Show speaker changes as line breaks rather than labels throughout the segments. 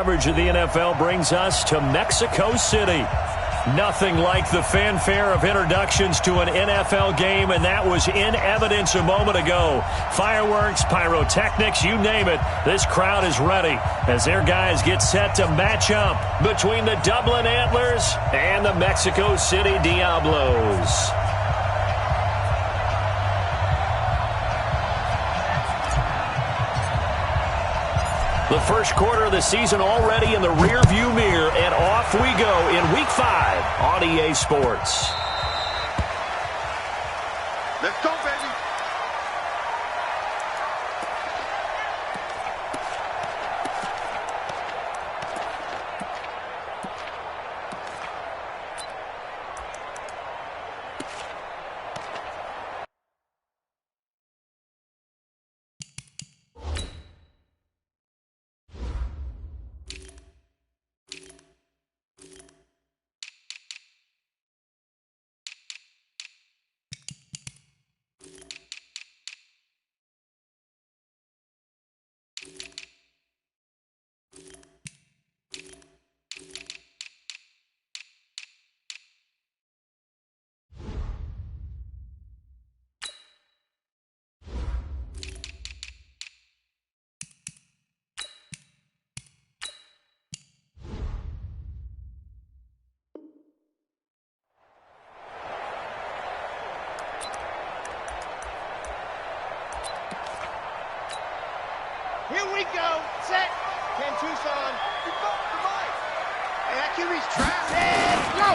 Coverage of the NFL brings us to Mexico City. Nothing like the fanfare of introductions to an NFL game, and that was in evidence a moment ago. Fireworks, pyrotechnics, you name it. This crowd is ready as their guys get set to match up between the Dublin Antlers and the Mexico City Diablos. The first quarter of the season already in the rearview mirror, and off we go in Week 5 on EA Sports.
Let's go, baby.
Here we go. Set. Ken Tucson. Hey, that QB's trapped. Let's go.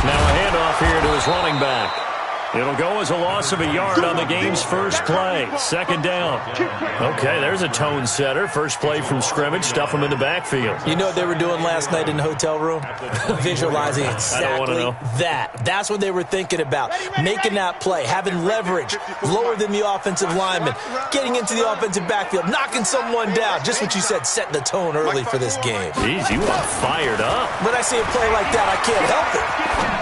Now a handoff here to his running back. It'll go as a loss of a yard on the game's first play. Second down. Okay, there's a tone setter. First play from scrimmage. Stuff them in the backfield.
You know what they were doing last night in the hotel room? Visualizing exactly that. That's what they were thinking about. Making that play, having leverage, lower than the offensive lineman, getting into the offensive backfield, knocking someone down. Just what you said, setting the tone early for this game.
Jeez, you are fired up.
When I see a play like that, I can't help it.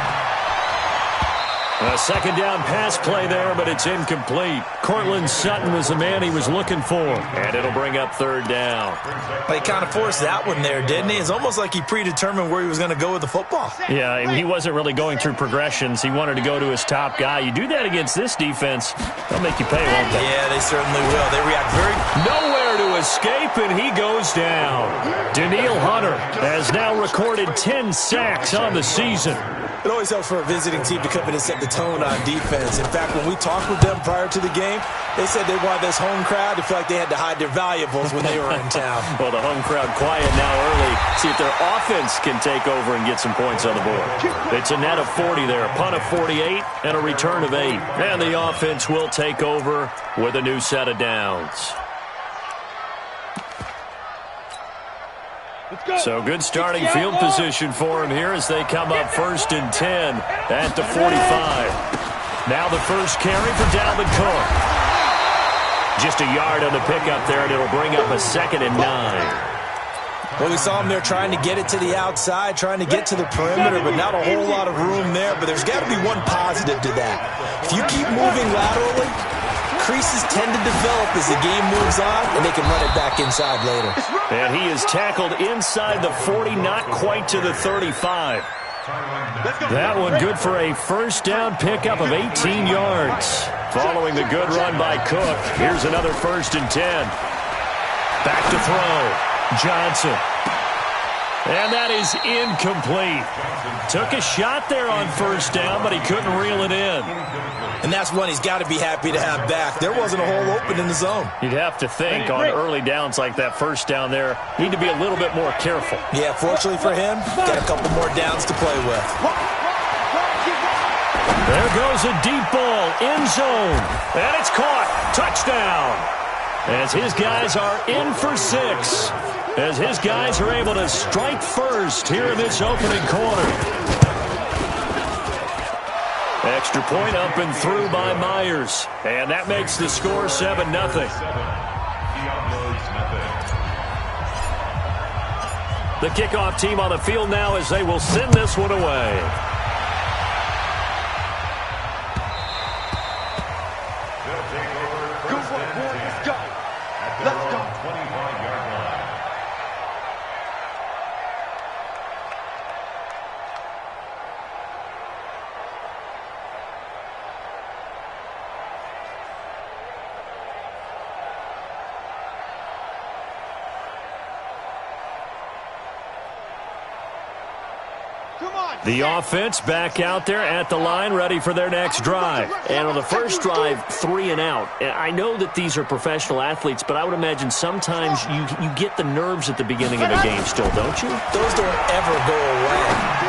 A second down pass play there, but it's incomplete. Cortland Sutton was the man he was looking for, and it'll bring up third down.
Well, he kind of forced that one there, didn't he? It's almost like he predetermined where he was going to go with the football.
Yeah, he wasn't really going through progressions. He wanted to go to his top guy. You do that against this defense, they'll make you pay, won't they?
Yeah, they certainly will. They react very...
Nowhere to escape, and he goes down. Daniil Hunter has now recorded 10 sacks on the season.
It always helps for a visiting team to come in and set the tone on defense. In fact, when we talked with them prior to the game, they said they wanted this home crowd to feel like they had to hide their valuables when they were in town.
Well, the home crowd quiet now early. See if their offense can take over and get some points on the board. It's a net of 40 there, a punt of 48, and a return of 8. And the offense will take over with a new set of downs. So good starting field position for him here as they come up 1st and 10 at the 45. Now the first carry for Dalvin Cook. Just a yard on the pickup there, and it'll bring up a 2nd and 9.
Well, we saw him there trying to get it to the outside, trying to get to the perimeter, but not a whole lot of room there. But there's got to be one positive to that. If you keep moving laterally, creases tend to develop as the game moves on, and they can run it back inside later.
And he is tackled inside the 40, not quite to the 35. That one good for a first down pickup of 18 yards. Following the good run by Cook, here's another 1st and 10. Back to throw. Johnson. And that is incomplete. Took a shot there on first down, but he couldn't reel it in.
And that's one he's got to be happy to have back. There wasn't a hole open in the zone.
You'd have to think on early downs like that first down there, need to be a little bit more careful.
Yeah, fortunately for him, got a couple more downs to play with.
There goes a deep ball, end zone, and it's caught. Touchdown. As his guys are in for 6. As his guys are able to strike first here in this opening quarter. Extra point up and through by Myers. And that makes the score 7-0. The kickoff team on the field now as they will send this one away. The offense back out there at the line, ready for their next drive. And on the first drive, 3 and out. I know that these are professional athletes, but I would imagine sometimes you get the nerves at the beginning of a game still, don't you?
Those don't ever go away.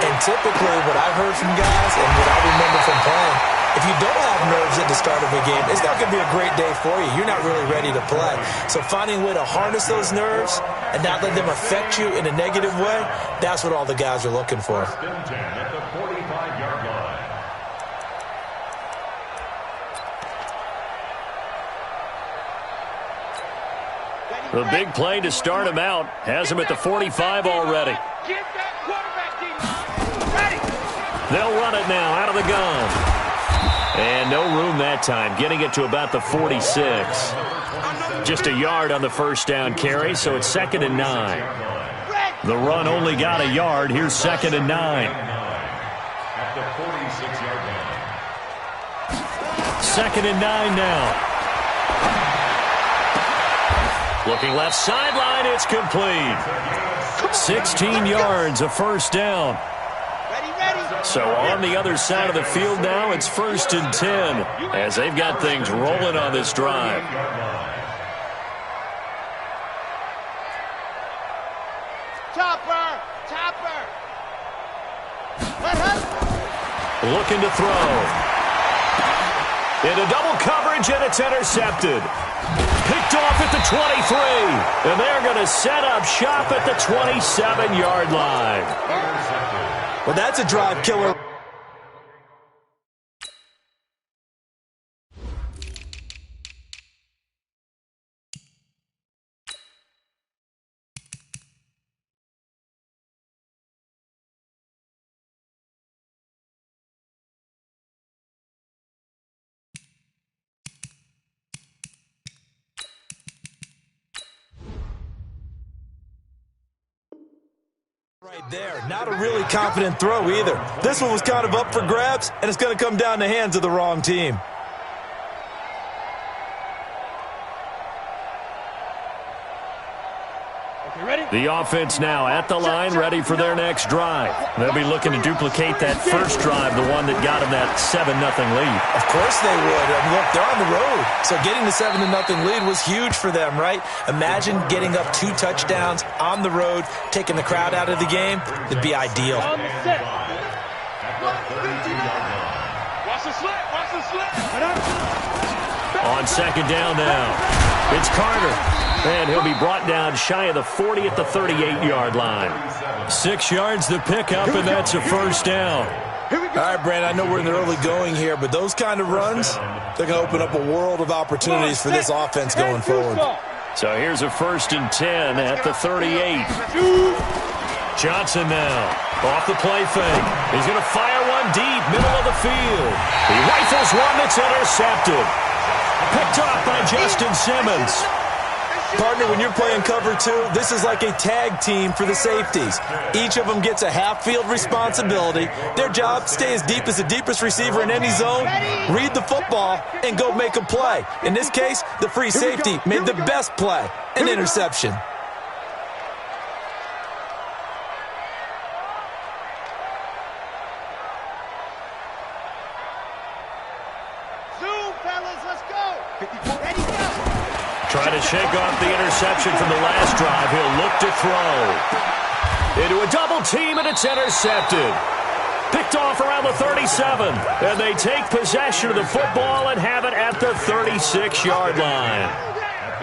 And typically what I've heard from guys and what I remember from playing, if you don't have nerves at the start of a game, it's not going to be a great day for you. You're not really ready to play. So finding a way to harness those nerves and not let them affect you in a negative way, that's what all the guys are looking for.
The big play to start him out has him at the 45 already. They'll run it now out of the gun. And no room that time, getting it to about the 46. Just a yard on the first down carry, so it's 2nd and 9. The run only got a yard. Here's 2nd and 9. 2nd and 9 now. Looking left sideline, it's complete. 16 yards, a first down. So on the other side of the field now, it's 1st and 10 as they've got things rolling on this drive.
Topper.
Looking to throw. Into double coverage, and it's intercepted. Picked off at the 23. And they're going to set up shop at the 27-yard line.
Well, that's a drive killer. Right there. Not a really confident throw either. This one was kind of up for grabs, and it's going to come down the hands of the wrong team.
The offense now at the line, ready for their next drive. They'll be looking to duplicate that first drive, the one that got them that 7-0 lead.
Of course they would. I mean, look, they're on the road. So getting the 7-0 lead was huge for them, right? Imagine getting up 2 touchdowns on the road, taking the crowd out of the game. It'd be ideal.
Watch the slip.
On 2nd down now, it's Carter. And he'll be brought down shy of the 40 at the 38-yard line. 6 yards the pickup, and that's a first down.
All right, Brandon, I know we're in the early going here, but those kind of runs, they're going to open up a world of opportunities for this offense going forward.
So here's a 1st and 10 at the 38. Johnson now off the play fake. He's going to fire one deep, middle of the field. He rifles one that's intercepted. Picked off by Justin Simmons.
Partner, when you're playing cover 2, this is like a tag team for the safeties. Each of them gets a half-field responsibility. Their job, stay as deep as the deepest receiver in any zone, read the football, and go make a play. In this case, the free safety made the best play, an interception.
Zoom, fellas, let's go. Ready, go.
Trying to shake off the interception from the last drive. He'll look to throw. Into a double team, and it's intercepted. Picked off around the 37. And they take possession of the football and have it at the 36-yard line.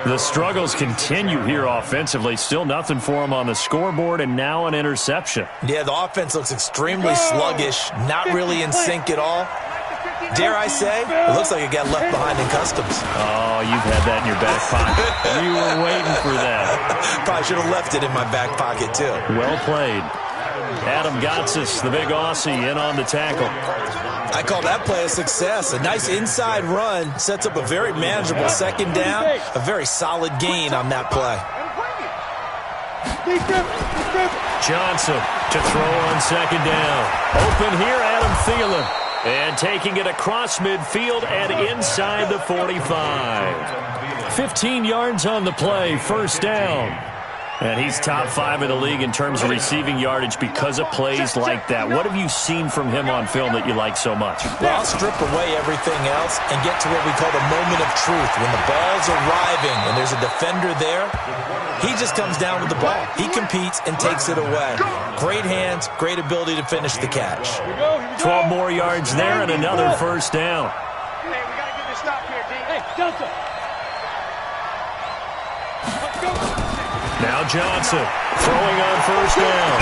The struggles continue here offensively. Still nothing for them on the scoreboard, and now an interception.
Yeah, the offense looks extremely sluggish, not really in sync at all. Dare I say, it looks like it got left behind in customs.
Oh, you've had that in your back pocket. You were waiting for that.
Probably should have left it in my back pocket, too.
Well played. Adam Gotsis, the big Aussie, in on the tackle.
I call that play a success. A nice inside run sets up a very manageable 2nd down, a very solid gain on that play.
Johnson to throw on 2nd down. Open here, Adam Thielen. And taking it across midfield and inside the 45. 15 yards on the play, first down. And he's top 5 in the league in terms of receiving yardage because of plays like that. What have you seen from him on film that you like so much?
Well, I'll strip away everything else and get to what we call the moment of truth. When the ball's arriving and there's a defender there, he just comes down with the ball. He competes and takes it away. Great hands, great ability to finish the catch.
12 more yards there and another first down.
Hey, we got to get this stop here, D. Hey, Delta.
Now Johnson throwing on first down.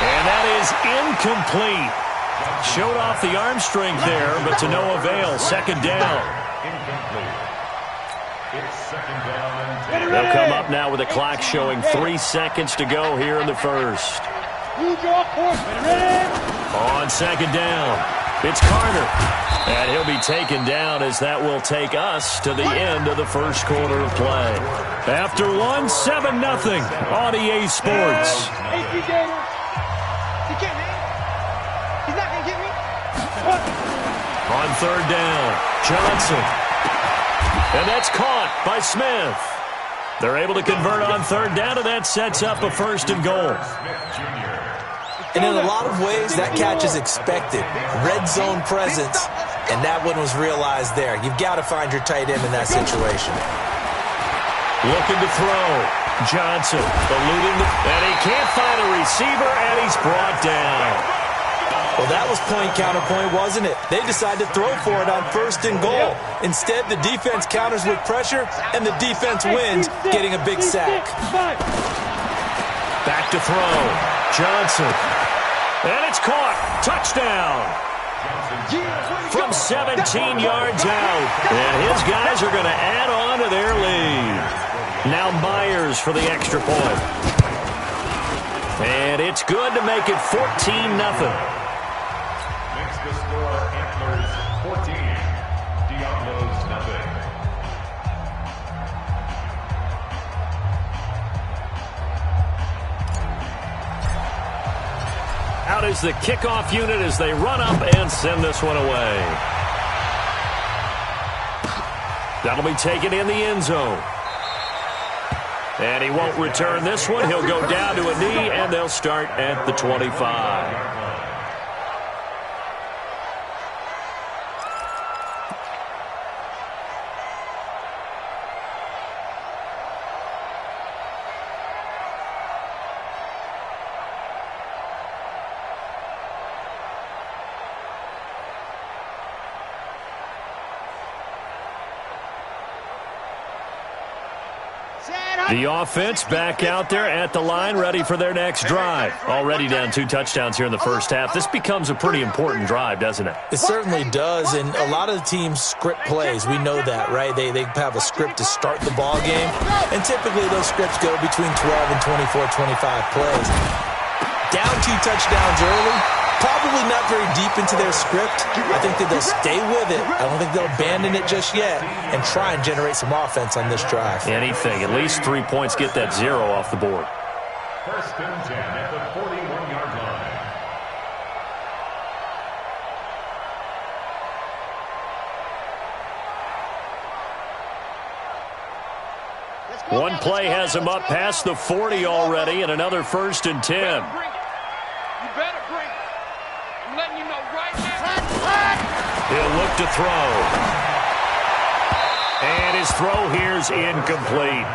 And that is incomplete. Showed off the arm strength there, but to no avail. Second down. They'll come up now with a clock showing 3 seconds to go here in the first. On second down, it's Carter. And he'll be taken down as that will take us to the end of the first quarter of play. After 1, 7-0 on EA Sports.
Hey, Gator. He can't hit. He's not going to get me.
On third down, Johnson. And that's caught by Smith. They're able to convert on third down, and that sets up a first and goal.
And in a lot of ways, that catch is expected. Red zone presence, and that one was realized there. You've got to find your tight end in that situation.
Looking to throw. Johnson eluding, and he can't find a receiver, and he's brought down.
Well, that was point counterpoint, wasn't it? They decided to throw for it on first and goal. Instead, the defense counters with pressure, and the defense wins, getting a big sack.
Back to throw. Johnson. And it's caught. Touchdown. From 17 yards out. And his guys are going to add on to their lead. Now Myers for the extra point. And it's good to make it 14-0.
Makes the score Antlers 14. Diablos nothing.
Out is the kickoff unit as they run up and send this one away. That'll be taken in the end zone. And he won't return this one. He'll go down to a knee, and they'll start at the 25. The offense back out there at the line, ready for their next drive. Already down 2 touchdowns here in the first half. This becomes a pretty important drive, doesn't it?
It certainly does, and a lot of the teams script plays. We know that, right? They have a script to start the ball game, and typically those scripts go between 12 and 24, 25 plays. Down 2 touchdowns early, probably not very deep into their script. I think that they'll stay with it. I don't think they'll abandon it just yet and try and generate some offense on this drive.
Anything. At least 3 points. Get that 0 off the board.
First and 10 at the 41-yard line.
One play has him up past the 40 already, and another first and 10.
You better bring it. I'm letting you know right now.
He'll look to throw. And his throw here's incomplete.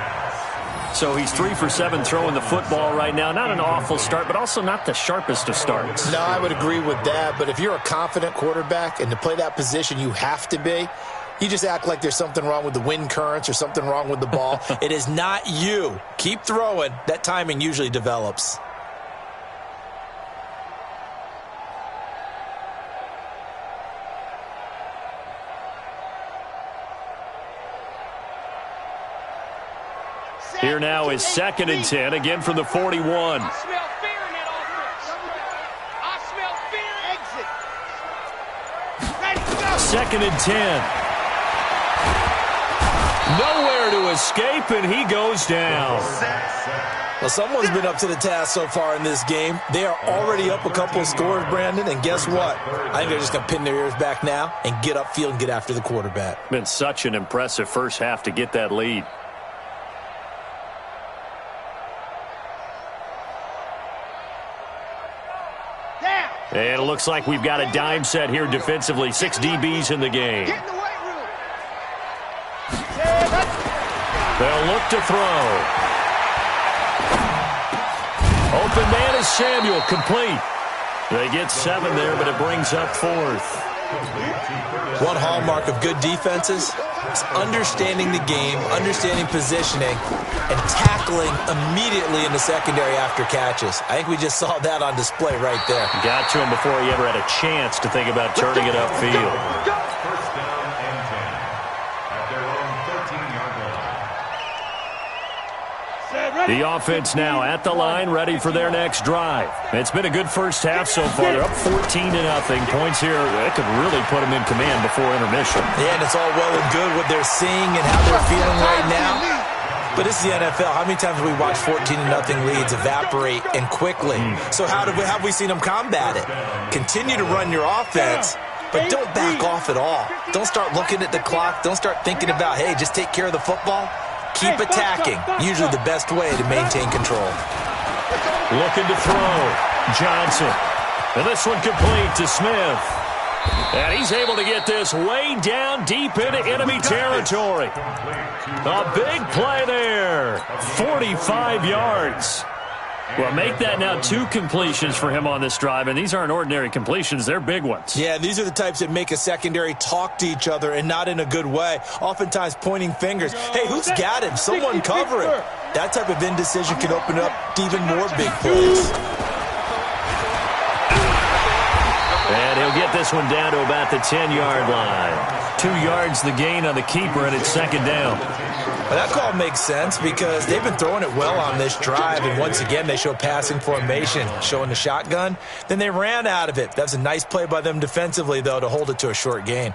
So he's 3 for 7 throwing the football right now. Not an awful start, but also not the sharpest of starts.
No, I would agree with that. But if you're a confident quarterback and to play that position, you have to be. You just act like there's something wrong with the wind currents or something wrong with the ball.
It is not you. Keep throwing. That timing usually develops.
Here now is 2nd and 10, again from the 41.
I smell fear in that offense. I smell fear. Exit.
2nd and 10. Nowhere to escape, and he goes down.
Well, someone's been up to the task so far in this game. They are already up a couple of scores, Brandon, and guess what? I think they're just going to pin their ears back now and get upfield and get after the quarterback.
Been such an impressive first half to get that lead. And it looks like we've got a dime set here defensively. 6 DBs in the game.
Get in the weight room.
They'll look to throw. Open man is Samuel, complete. They get 7 there, but it brings up 4th.
One hallmark of good defenses is understanding the game, understanding positioning, and tackling immediately in the secondary after catches. I think we just saw that on display right there.
Got to him before he ever had a chance to think about turning it upfield.
First down and 10 at their own 13-yard line.
The offense now at the line, ready for their next drive. It's been a good first half so far. They're up 14-0. Points here, that could really put them in command before intermission.
Yeah, and it's all well and good what they're seeing and how they're feeling right now. But this is the NFL. How many times have we watched 14-0 leads evaporate and quickly? So how have we seen them combat it? Continue to run your offense, but don't back off at all. Don't start looking at the clock. Don't start thinking about, hey, just take care of the football. Keep attacking. Usually the best way to maintain control.
Looking to throw. Johnson. And this one complete to Smith. And he's able to get this way down deep into enemy territory. A big play there. 45 yards. Well, make that now 2 completions for him on this drive, and these aren't ordinary completions. They're big ones.
Yeah, these are the types that make a secondary talk to each other and not in a good way, oftentimes pointing fingers. Hey, who's got him? Someone cover him. That type of indecision can open up to even more big plays.
And he'll get this one down to about the 10-yard line. 2 yards the gain on the keeper, and it's second down.
Well, that call makes sense because they've been throwing it well on this drive, and once again they show passing formation, showing the shotgun. Then they ran out of it. That's a nice play by them defensively, though, to hold it to a short gain.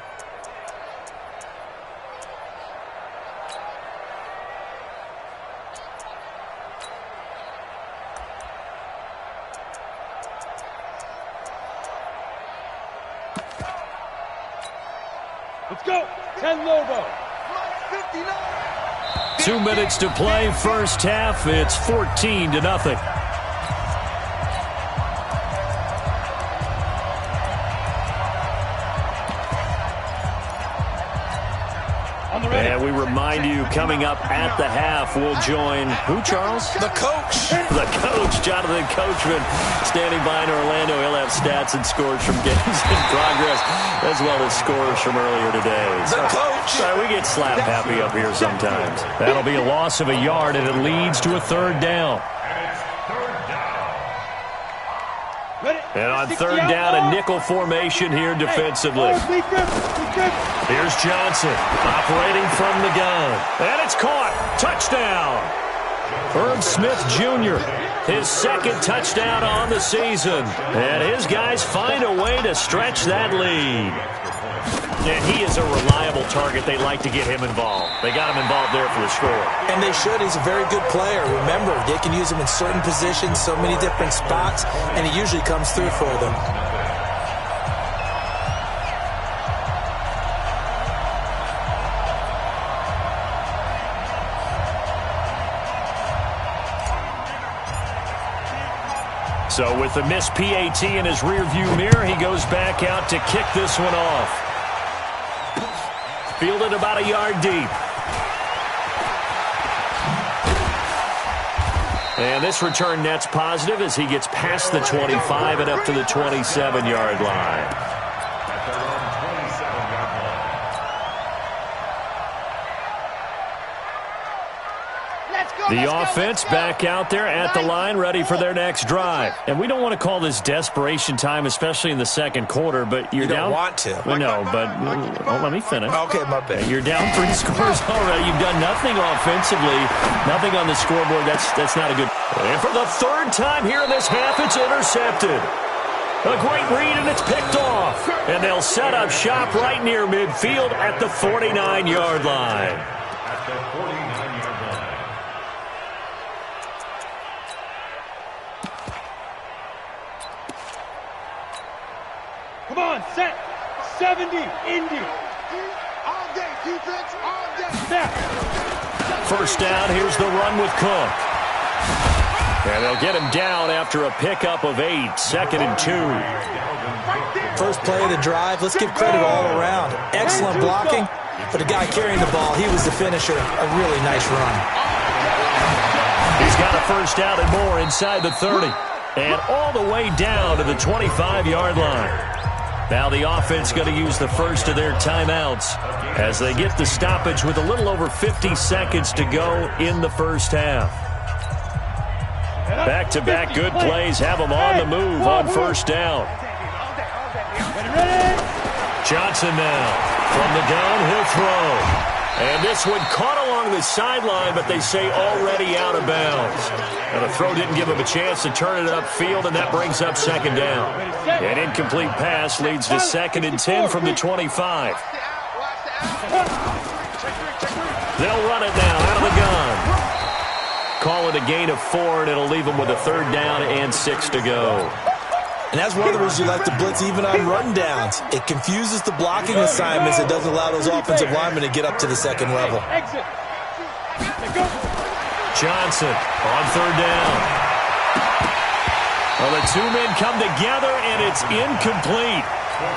Let's go. 10 Lobo.
2 minutes to play, first half. It's 14-0. And we remind you, coming up at the half, we'll join who, Charles?
The coach.
The coach, Jonathan Coachman, standing by in Orlando. He'll have stats and scores from games in progress, as well as scores from earlier today.
The coach.
Sorry, we get slap happy up here sometimes. That'll be a loss of a yard, and it leads to a 3rd down. And on 3rd down, a nickel formation here defensively. Here's Johnson, operating from the gun. And it's caught. Touchdown. Herb Smith Jr., his 2nd touchdown on the season. And his guys find a way to stretch that lead. And he is a reliable target. They like to get him involved. They got him involved there for the score.
And they should. He's a very good player. Remember, they can use him in certain positions, so many different spots, and he usually comes through for them.
So with the missed PAT in his rearview mirror, he goes back out to kick this one off. Fielded about a yard deep. And this return net's positive as he gets past the 25 and up to the 27-yard line. The offense back out there at the line, ready for their next drive. And we don't want to call this desperation time, especially in the second quarter, but you're down.
You don't want to.
No, but let me finish.
Okay, my bad.
You're down 3 scores already. You've done nothing offensively, nothing on the scoreboard. That's not a good. And for the 3rd time here in this half, it's intercepted. A great read, and it's picked off. And they'll set up shop right near midfield at the 49-yard line.
At the 49-yard line.
Come on, set. 70, Indy. All day, defense, all day. Snap.
First down, here's the run with Cook. And they'll get him down after a pickup of 8, 2nd and 2.
First play of the drive. Let's give credit all around. Excellent blocking. For the guy carrying the ball, he was the finisher. A really nice run.
He's got a first down and more inside the 30. And all the way down to the 25-yard line. Now the offense going to use the first of their timeouts as they get the stoppage with a little over 50 seconds to go in the first half. Back-to-back good plays have them on the move on first down. Johnson now from the gun, he'll throw. And this one caught along the sideline, but they say already out of bounds. And the throw didn't give him a chance to turn it upfield, and that brings up second down. An incomplete pass leads to 2nd and 10 from the 25. They'll run it now out of the gun. Call it a gain of 4, and it'll leave them with a 3rd down and 6 to go.
And that's one of the reasons you like to blitz even on run downs. It confuses the blocking assignments. It doesn't allow those offensive linemen to get up to the second level.
Johnson on 3rd down. Well, the two men come together, and it's incomplete.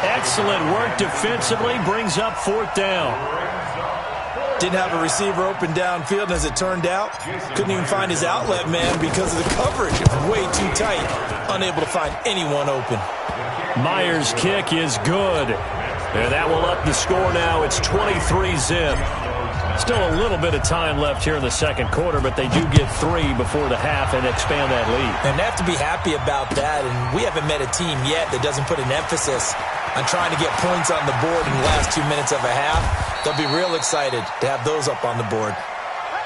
Excellent work defensively, brings up 4th down.
Didn't have a receiver open downfield, and as it turned out, couldn't even find his outlet man because of the coverage. It was way too tight, unable to find anyone open.
Myers' kick is good. And that will up the score now. It's 23-zip. Still a little bit of time left here in the second quarter, but they do get 3 before the half and expand that lead.
And they have to be happy about that, and we haven't met a team yet that doesn't put an emphasis on trying to get points on the board in the last 2 minutes of a half. They'll be real excited to have those up on the board.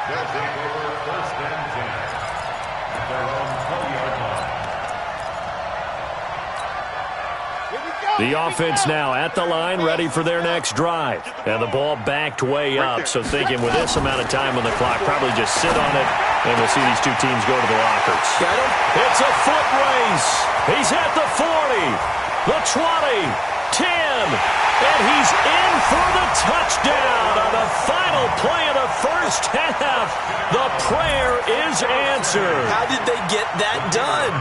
They'll take over 1st and 10 at their own 20-yard line.
The offense now at the line, ready for their next drive. And the ball backed way up, so thinking with this amount of time on the clock, probably just sit on it, and we'll see these two teams go to the lockers. It's a foot race. He's at the 40, the 20, 10, and he's in for the touchdown on the final play of the first half. The prayer is answered.
How did they get that done?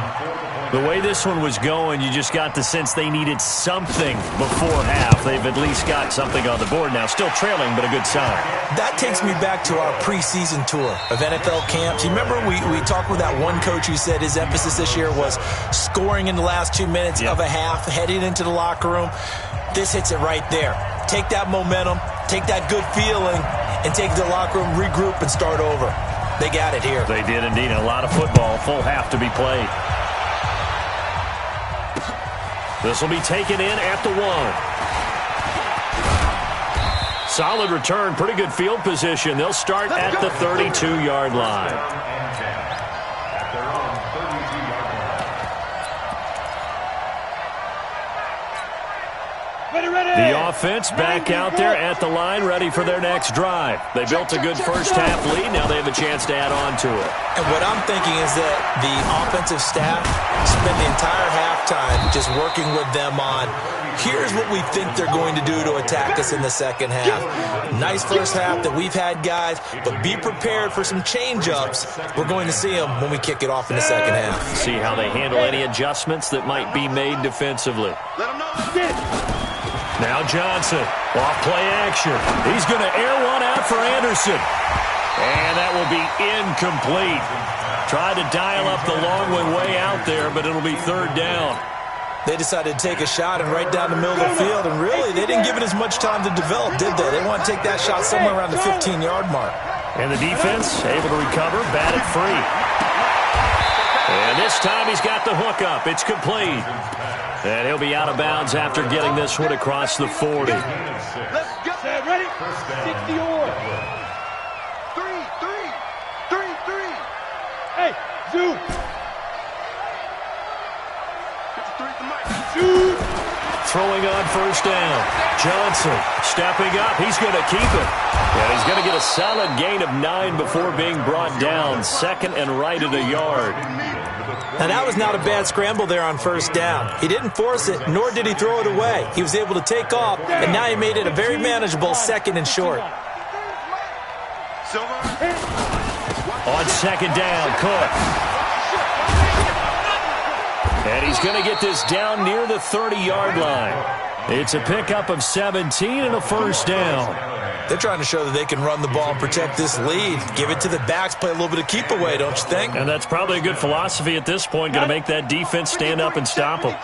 The way this one was going, you just got the sense they needed something before half. They've at least got something on the board now. Still trailing, but a good sign.
That takes me back to our preseason tour of NFL camps. You remember we talked with that one coach who said his emphasis this year was scoring in the last 2 minutes of a half, heading into the locker room. This hits it right there. Take that momentum, take that good feeling, and take it to the locker room, regroup, and start over. They got it here.
They did indeed. A lot of football, full half to be played. This will be taken in at the 1. Solid return, pretty good field position. They'll start at the 32-yard line.
At their own 32-yard line.
The offense back out there at the line, ready for their next drive. They built a good first half lead. Now they have a chance to add on to it.
And what I'm thinking is that the offensive staff spent the entire halftime just working with them on, here's what we think they're going to do to attack us in the second half. Nice first half that we've had, guys, but be prepared for some change-ups. We're going to see them when we kick it off in the second half.
See how they handle any adjustments that might be made defensively. Now Johnson, off play action. He's going to air one out for Anderson. And that will be incomplete. Tried to dial up the long way out there, but it'll be 3rd down.
They decided to take a shot and right down the middle of the field, and really, they didn't give it as much time to develop, did they? They want to take that shot somewhere around the 15-yard mark.
And the defense able to recover, bat it free. And this time he's got the hook up. It's complete. And he'll be out of bounds after getting this one across the 40.
Let's go. Ready? 60 or. 3. Hey, Zoo. 53 to Mike. Zoo.
Throwing on first down. Johnson stepping up. He's going to keep it. And he's going to get a solid gain of 9 before being brought down. 2nd and right at a yard.
And that was not a bad scramble there on first down. He didn't force it, nor did he throw it away. He was able to take off, and now he made it a very manageable 2nd and short.
On 2nd down, Cook. And he's going to get this down near the 30-yard line. It's a pickup of 17 and a first down.
They're trying to show that they can run the ball and protect this lead. Give it to the backs, play a little bit of keep away, don't you think?
And that's probably a good philosophy at this point, going to make that defense stand up and stop them.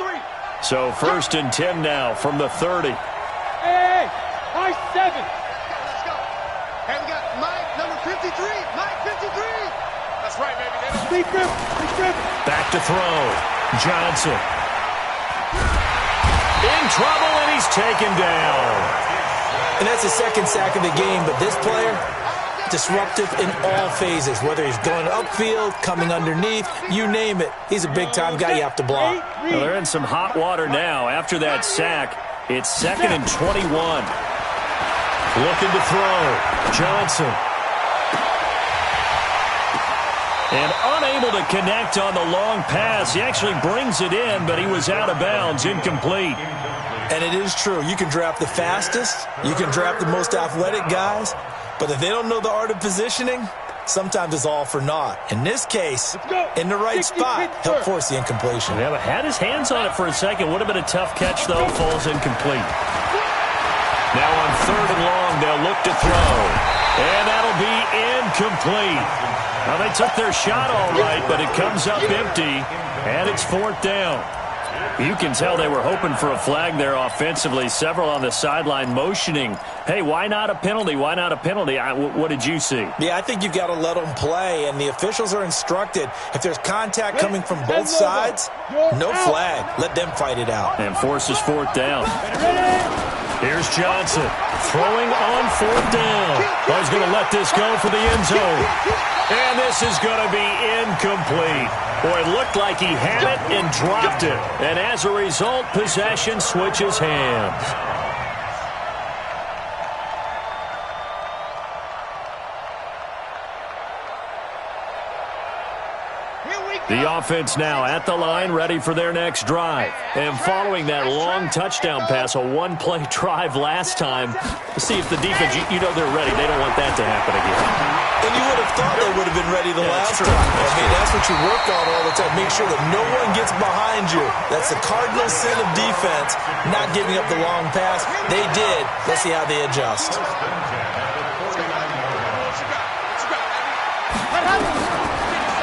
So 1st and 10 now from the 30.
Hey, nice 7. Let's go. Hey, we got Mike, number 53. Mike, 53. That's right, baby. Speed grip.
Back to throw. Johnson. In trouble, and he's taken down.
And that's the second sack of the game, but this player, disruptive in all phases, whether he's going upfield, coming underneath, you name it. He's a big-time guy you have to block.
Well, they're in some hot water now. After that sack, it's 2nd and 21. Looking to throw. Johnson. And unable to connect on the long pass. He actually brings it in, but he was out of bounds, incomplete.
And it is true. You can draft the fastest. You can draft the most athletic guys. But if they don't know the art of positioning, sometimes it's all for naught. In this case, in the right spot, help force the incompletion.
Yeah, but had his hands on it for a second. Would have been a tough catch, though. Falls incomplete. Now on 3rd and long, they'll look to throw. And that'll be incomplete. Now, they took their shot all right, but it comes up empty, and it's 4th down. You can tell they were hoping for a flag there offensively. Several on the sideline motioning, hey, why not a penalty? Why not a penalty? What did you see?
Yeah, I think you've got to let them play, and the officials are instructed, if there's contact coming from both sides, no flag. Let them fight it out.
And forces 4th down. Here's Johnson throwing on 4th down. Oh, he's going to let this go for the end zone. And this is going to be incomplete. Boy, it looked like he had it and dropped it. And as a result, possession switches hands. The offense now at the line, ready for their next drive. And following that long touchdown pass, a one-play drive last time, see if the defense, you know they're ready. They don't want that to happen again.
And you would have thought they would have been ready the last time. I mean, that's what you work on all the time. Make sure that no one gets behind you. That's the cardinal sin of defense, not giving up the long pass. They did. Let's see how they adjust.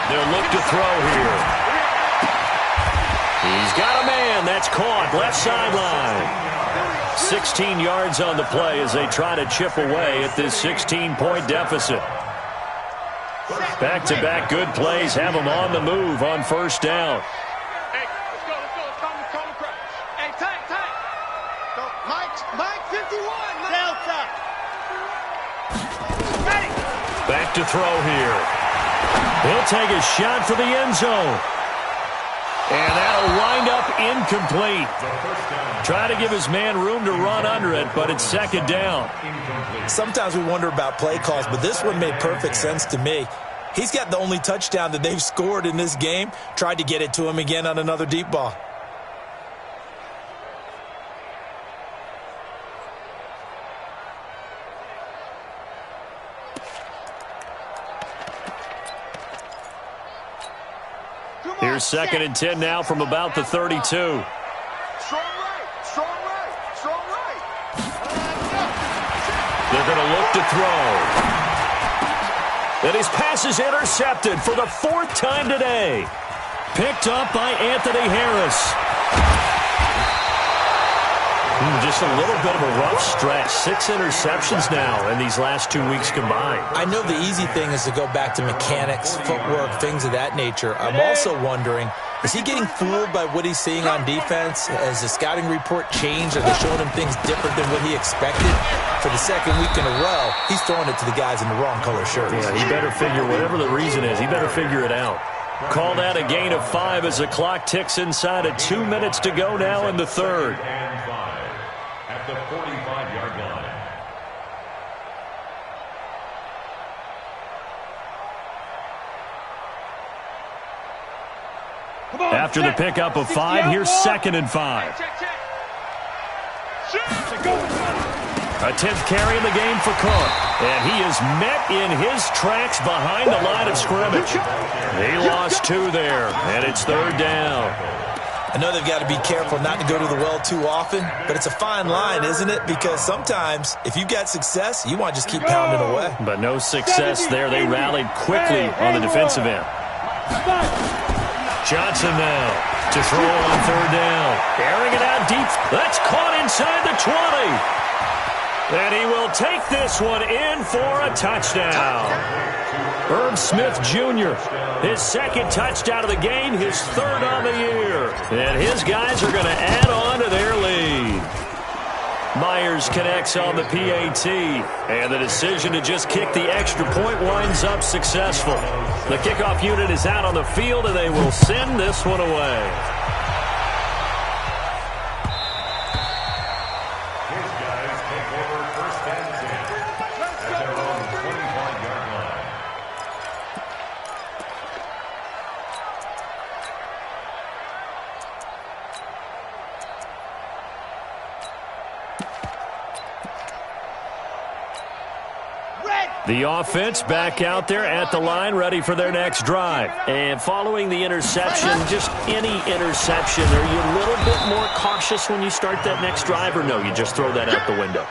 They'll look to throw here. He's got a man. That's caught. Left sideline. 16 yards on the play as they try to chip away at this 16-point deficit. Back-to-back good plays have them on the move on 1st down.
Hey, let's go. Calm the crowd. Hey, Tank. Go, Mike 51. Delta. Ready.
Back to throw here. He'll take a shot for the end zone. And that'll wind up incomplete. Try to give his man room to run under it, but it's 2nd down.
Sometimes we wonder about play calls, but this one made perfect sense to me. He's got the only touchdown that they've scored in this game. Tried to get it to him again on another deep ball.
Here's 2nd and 10 now from about the 32.
Strong right.
They're going to look to throw. And his pass is intercepted for the 4th time today. Picked up by Anthony Harris. Just a little bit of a rough stretch. 6 interceptions now in these last 2 weeks combined.
I know the easy thing is to go back to mechanics, footwork, things of that nature. I'm also wondering, is he getting fooled by what he's seeing on defense? Has the scouting report changed? Are they showing him things different than what he expected? For the 2nd week in a row, he's throwing it to the guys in the wrong color shirts.
Yeah, he better figure, whatever the reason is, he better figure it out. Call that a gain of 5 as the clock ticks inside of 2 minutes to go now in the 3rd.
And 5 at the 45-yard line.
After the pickup of 5, here's 2nd and 5. A 10th carry in the game for Cook. And he is met in his tracks behind the line of scrimmage. He lost 2 there, and it's 3rd down.
I know they've got to be careful not to go to the well too often, but it's a fine line, isn't it? Because sometimes if you've got success, you want to just keep pounding away.
But no success there. They rallied quickly on the defensive end. Johnson now to throw on third down. Airing it out deep. That's caught inside the 20. And he will take this one in for a touchdown. Herb Smith Jr., his second touchdown of the game, his third on the year. And his guys are going to add on to their lead. Myers connects on the PAT, and the decision to just kick the extra point winds up successful. The kickoff unit is out on the field, and they will send this one away.
His guys take over first and 10 at their own 25-yard line.
The offense back out there at the line, ready for their next drive. And following the interception, just any interception, are you a little bit more cautious when you start that next drive, or no, you just throw that out the window?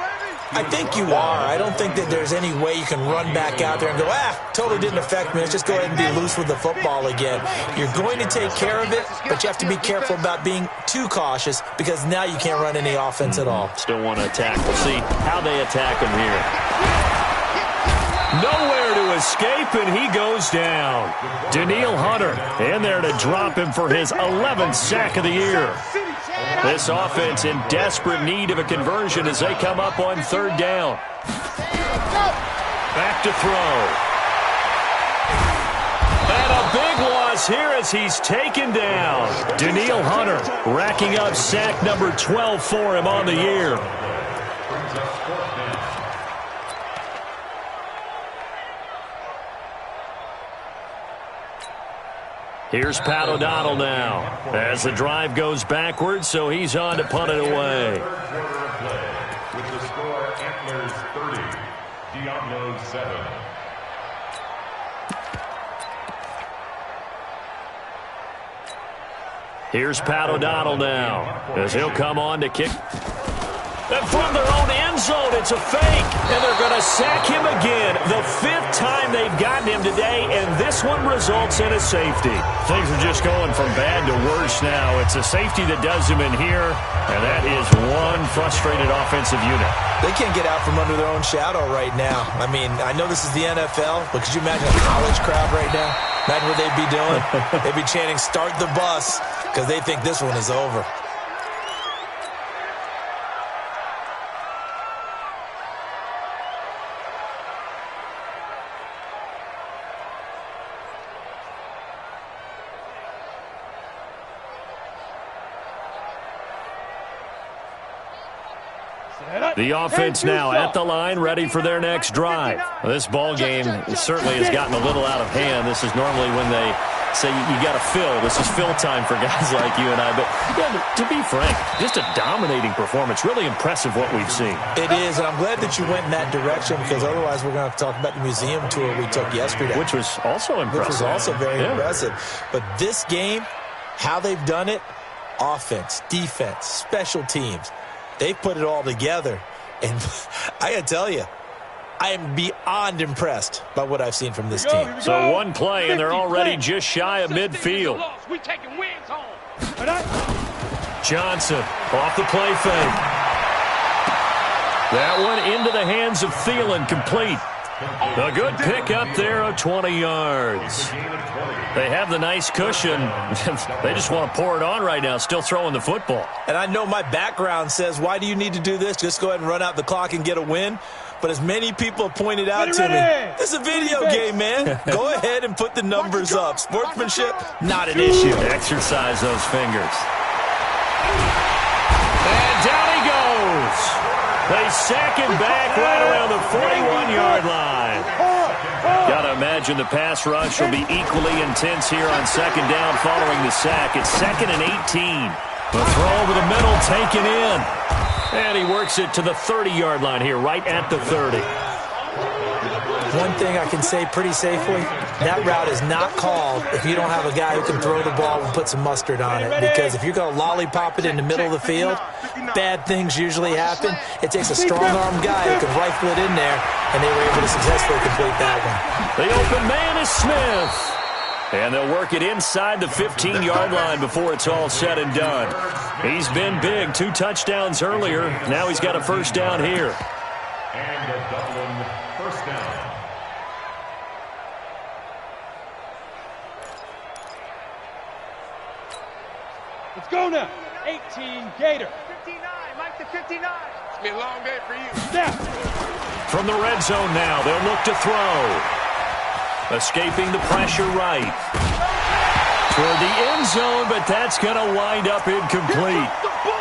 I think you are. I don't think that there's any way you can run back out there and go, totally didn't affect me. Let's just go ahead and be loose with the football again. You're going to take care of it, but you have to be careful about being too cautious because now you can't run any offense at all.
Still want to attack. We'll see how they attack him here. Nowhere to escape, and he goes down. Daniil Hunter in there to drop him for his 11th sack of the year. This offense in desperate need of a conversion as they come up on third down. Back to throw. And a big loss here as he's taken down. Daniil Hunter racking up sack number 12 for him on the year. Here's Pat O'Donnell now as the drive goes backwards, so he's on to punt it away.
With the score, Antlers 30, Diablo 7.
Here's Pat O'Donnell now as he'll come on to kick. And from their own end zone, it's a fake, and they're going to sack him again. The 5th time they've gotten him today, and this one results in a safety. Things are just going from bad to worse now. It's a safety that does him in here, and that is one frustrated offensive unit.
They can't get out from under their own shadow right now. I mean, I know this is the NFL, but could you imagine a college crowd right now? Imagine what they'd be doing. They'd be chanting, "Start the bus," because they think this one is over.
The offense now at the line, ready for their next drive. This ball game certainly has gotten a little out of hand. This is normally when they say you got to fill. This is fill time for guys like you and I. But yeah, to be frank, just a dominating performance. Really impressive what we've seen.
It is, and I'm glad that you went in that direction because otherwise we're going to have to talk about the museum tour we took yesterday.
Which was also impressive.
Which was also very impressive. But this game, how they've done it, offense, defense, special teams, they've put it all together. And I got to tell you, I am beyond impressed by what I've seen from this team.
So one play, and they're already just shy of midfield. Johnson off the play fake. That one into the hands of Thielen, complete. A good pickup there of 20 yards. They have the nice cushion. They just want to pour it on right now, still throwing the football.
And I know my background says, why do you need to do this? Just go ahead and run out the clock and get a win. But as many people have pointed out to me, this is a video game, man. Go ahead and put the numbers up. Sportsmanship, not an issue.
Exercise those fingers. And down he goes. They sack him back right around the 41-yard line. Got to imagine the pass rush will be equally intense here on second down following the sack. It's 2nd and 18. The throw over the middle taken in. And he works it to the 30-yard line here, right at the 30.
one thing I can say pretty safely, that route is not called if you don't have a guy who can throw the ball and put some mustard on it. Because if you're going to lollipop it in the middle of the field, bad things usually happen. It takes a strong-arm guy who can rifle it in there, and they were able to successfully complete that one.
The open man is Smith. And they'll work it inside the 15-yard line before it's all said and done. He's been big, 2 touchdowns earlier. Now he's got a first down here.
And a Dublin first down.
Let's go now. 18 Gator.
59, Mike to 59.
It's been a long day for you. Snap.
From the red zone now, they'll look to throw. Escaping the pressure right. Toward the end zone, but that's going to wind up incomplete.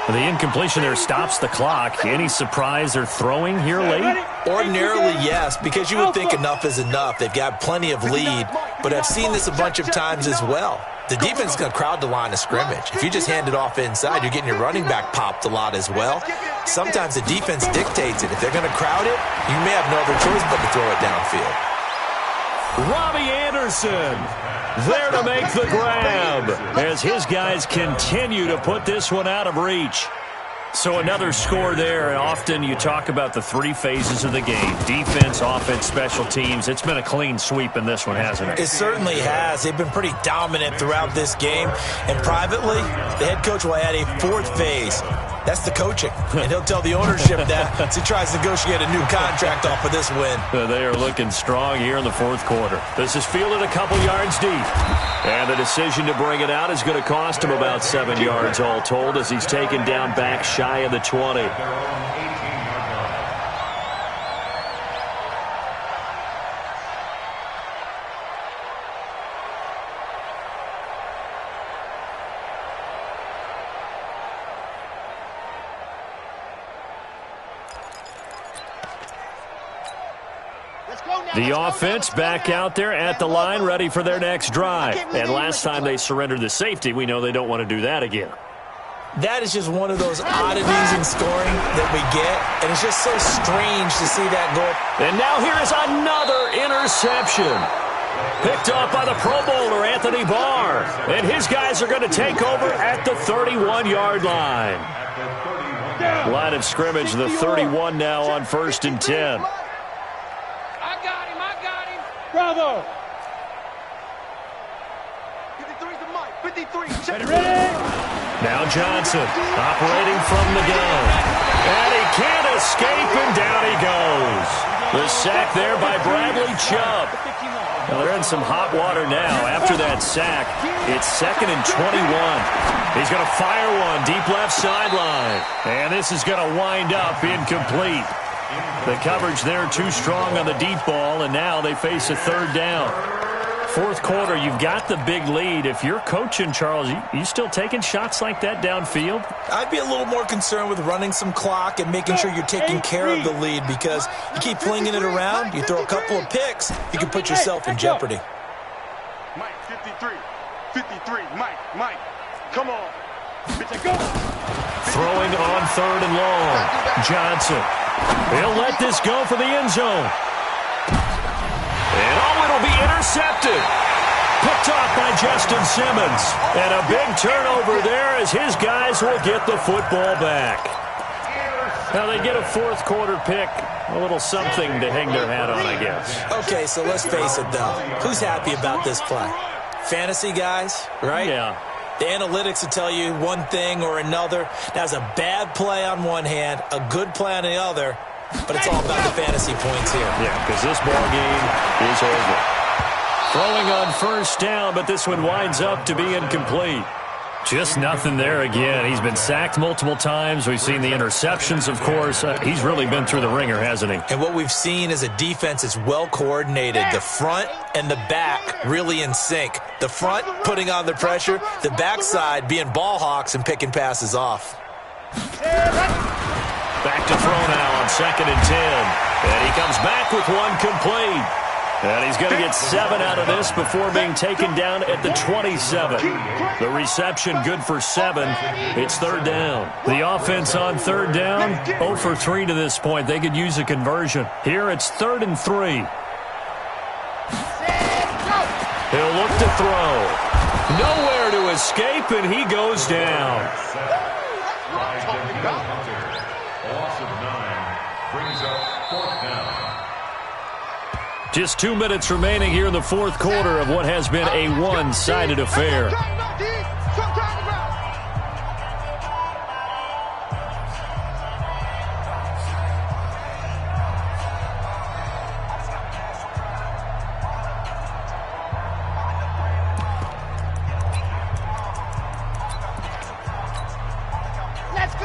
The incompletion there stops the clock. Any surprise they're throwing here late?
Ordinarily, yes, because you would think enough is enough. They've got plenty of lead, but I've seen this a bunch of times as well. The defense is going to crowd the line of scrimmage. If you just hand it off inside, you're getting your running back popped a lot as well. Sometimes the defense dictates it. If they're going to crowd it, you may have no other choice but to throw it downfield.
Robbie Anderson there to make the grab as his guys continue to put this one out of reach. So another score there, and often you talk about the 3 phases of the game. Defense, offense, special teams. It's been a clean sweep in this one, hasn't it?
It certainly has. They've been pretty dominant throughout this game. And privately, the head coach will add a 4th phase. That's the coaching. And he'll tell the ownership that as he tries to negotiate a new contract off of this win.
They are looking strong here in the 4th quarter. This is fielded a couple yards deep. And the decision to bring it out is going to cost him about 7 yards all told as he's taken down back shy of the 20. The offense back out there at the line, ready for their next drive. And last time they surrendered the safety, we know they don't want to do that again.
That is just one of those oddities in scoring that we get, and it's just so strange to see that goal.
And now here is another interception. Picked off by the Pro Bowler, Anthony Barr. And his guys are going to take over at the 31-yard line. Line of scrimmage, the 31 now on 1st and 10.
Bravo.
53's the Mike. 53. Check it.
Now Johnson operating from the gun. And he can't escape, and down he goes. The sack there by Bradley Chubb. Now they're in some hot water now. After that sack, it's 2nd and 21. He's going to fire one deep left sideline. And this is going to wind up incomplete. The coverage there too strong on the deep ball, and now they face a 3rd down. 4th quarter, you've got the big lead. If you're coaching, Charles, you still taking shots like that downfield?
I'd be a little more concerned with running some clock and making sure you're taking care of the lead, because you keep flinging it around, you throw a couple of picks, you can put yourself in jeopardy.
Mike, 53. 53. Mike. Come on.
Throwing on 3rd and long. Johnson. He'll let this go for the end zone. And it'll be intercepted. Picked off by Justin Simmons. And a big turnover there as his guys will get the football back. Now they get a 4th quarter pick. A little something to hang their hat on, I guess.
Okay, so let's face it, though. Who's happy about this play? Fantasy guys, right?
Yeah.
The analytics will tell you one thing or another. That's a bad play on one hand, a good play on the other, but it's all about the fantasy points here.
Yeah, because this ball game is over. Throwing on 1st down, but this one winds up to be incomplete. Just nothing there again. He's been sacked multiple times. We've seen the interceptions, of course. He's really been through the ringer, hasn't he?
And what we've seen is a defense that's well coordinated. The front and the back really in sync. The front putting on the pressure, the backside being ball hawks and picking passes off.
Back to throw now on 2nd and 10. And he comes back with one complete. And he's going to get 7 out of this before being taken down at the 27. The reception good for 7. It's 3rd down. The offense on 3rd down, 0 for 3 to this point. They could use a conversion. Here it's 3rd and 3. He'll look to throw. Nowhere to escape, and he goes down.
A loss of 9 brings up 4th down.
Just 2 minutes remaining here in the fourth quarter of what has been a one-sided affair.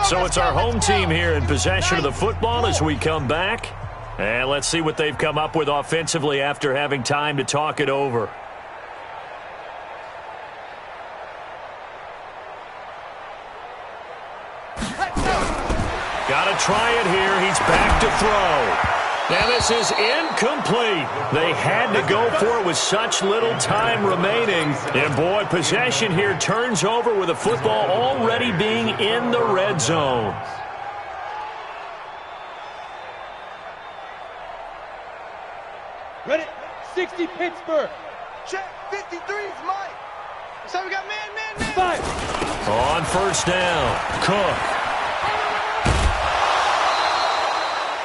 So it's our home team here in possession of the football as we come back. And let's see what they've come up with offensively after having time to talk it over. Got to try it here. He's back to throw. And this is incomplete. They had to go for it with such little time remaining. And, boy, possession here turns over with the football already being in the red zone.
Ready? 60 Pittsburgh.
Check. 53's Mike. So we got man.
5.
On first down, Cook.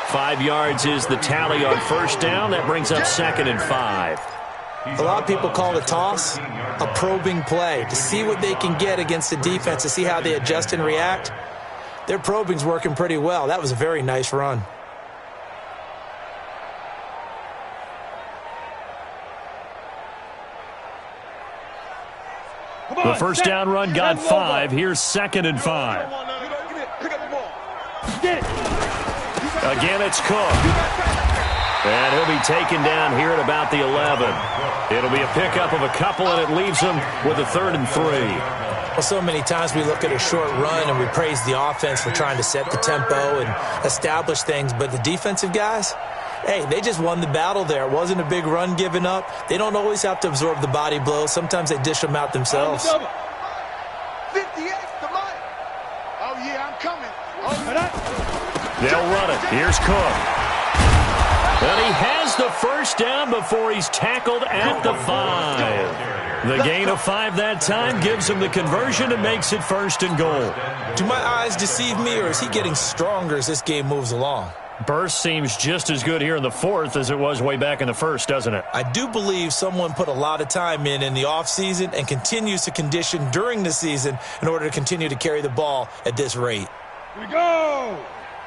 5 yards is the tally on first down. That brings up 2nd and 5.
A lot of people call the toss a probing play to see what they can get against the defense, to see how they adjust and react. Their probing's working pretty well. That was a very nice run.
The first down run got 5. Here's 2nd and 5. Again, it's Cook. And he'll be taken down here at about the 11. It'll be a pickup of a couple, and it leaves him with a 3rd and 3.
Well, so many times we look at a short run and we praise the offense for trying to set the tempo and establish things, but the defensive guys, hey, they just won the battle there. It wasn't a big run given up. They don't always have to absorb the body blows. Sometimes they dish them out themselves.
58 to Mike. Oh, yeah, I'm coming.
They'll run it. Here's Cook. And he has the first down before he's tackled at the 5. The gain of 5 that time gives him the conversion and makes it 1st and goal.
Do my eyes deceive me, or is he getting stronger as this game moves along?
Burst seems just as good here in the 4th as it was way back in the 1st, doesn't it?
I do believe someone put a lot of time in the offseason and continues to condition during the season in order to continue to carry the ball at this rate.
Here we go.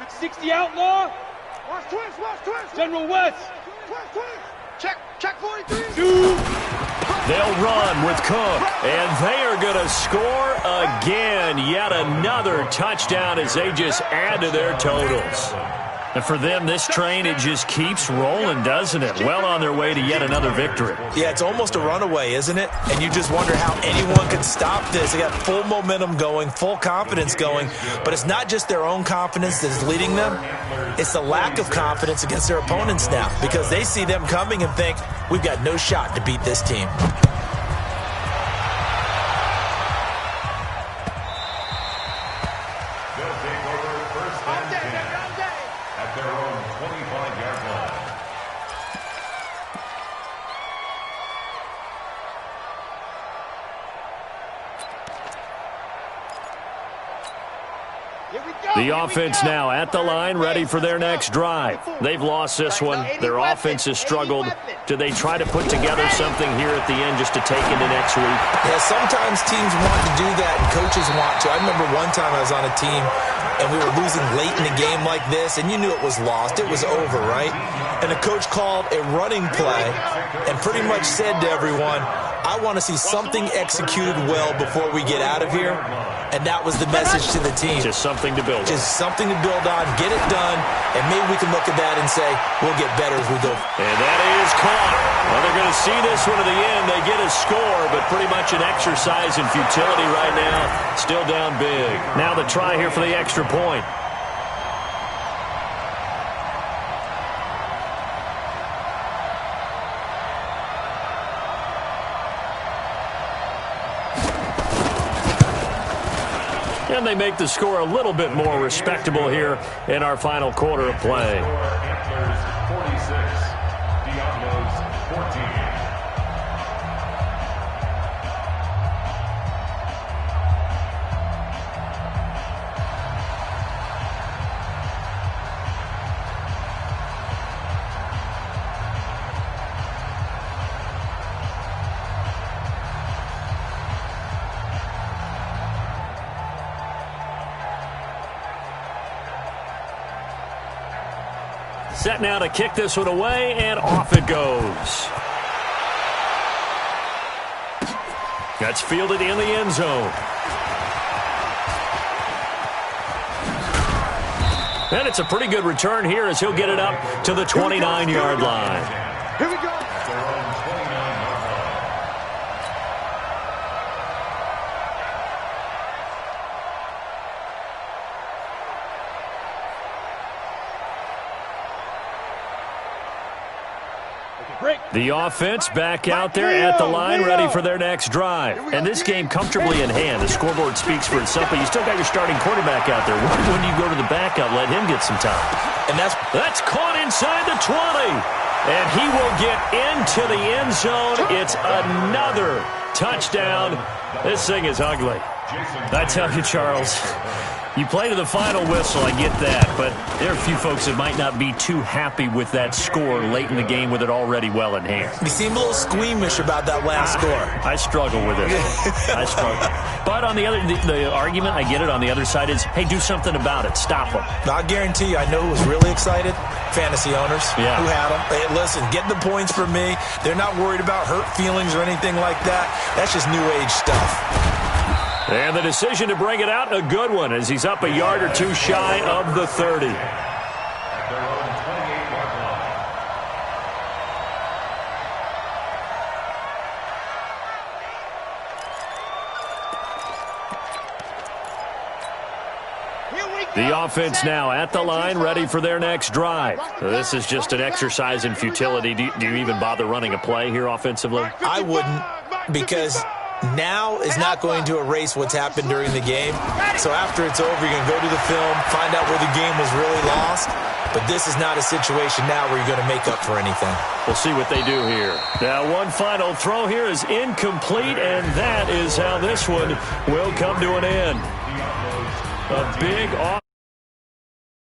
60 outlaw.
Watch twist.
General West.
Twist. Check 43.
2.
They'll run with Cook, and they are going to score again. Yet another touchdown as they just add to their totals. And for them, this train, it just keeps rolling, doesn't it? Well on their way to yet another victory.
Yeah, it's almost a runaway, isn't it? And you just wonder how anyone could stop this. They got full momentum going, full confidence going. But it's not just their own confidence that is leading them. It's the lack of confidence against their opponents now, because they see them coming and think, we've got no shot to beat this team.
The offense now at the line, ready for their next drive. They've lost this one. Their offense has struggled. Do they try to put together something here at the end just to take into next week?
Yeah, sometimes teams want to do that and coaches want to. I remember one time I was on a team and we were losing late in a game like this, and you knew it was lost. It was over, right? And the coach called a running play and pretty much said to everyone, I want to see something executed well before we get out of here. And that was the message to the team.
Just something to build on.
Just something to build on, get it done, and maybe we can look at that and say, we'll get better as we go.
And that is caught. Well, they're going to see this one to the end. They get a score, but pretty much an exercise in futility right now. Still down big. Now the try here for the extra point. And they make the score a little bit more respectable here in our final quarter of play. Set now to kick this one away, and off it goes. That's fielded in the end zone. And it's a pretty good return here as he'll get it up to the 29-yard line.
Here we go.
The offense back out there at the line, ready for their next drive. And this game comfortably in hand. The scoreboard speaks for itself, but you still got your starting quarterback out there. When you go to the backup, let him get some time. And that's caught inside the 20. And he will get into the end zone. It's another touchdown. This thing is ugly. I tell you, Charles, you play to the final whistle, I get that, but there are a few folks that might not be too happy with that score late in the game with it already well in hand.
You seem a little squeamish about that last score.
I struggle with it. I struggle. But on the argument, I get it, on the other side is, hey, do something about it. Stop them.
I guarantee you, I know who was really excited. Fantasy owners who had them. Hey, listen, get the points for me. They're not worried about hurt feelings or anything like that. That's just new age stuff.
And the decision to bring it out, a good one, as he's up a yard or two shy of the 30. The offense now at the line, ready for their next drive. This is just an exercise in futility. Do you even bother running a play here offensively?
I wouldn't, because now is not going to erase what's happened during the game. So after it's over, you're going to go to the film, find out where the game was really lost. But this is not a situation now where you're going to make up for anything.
We'll see what they do here. Now, one final throw here is incomplete, and that is how this one will come to an end. A big off.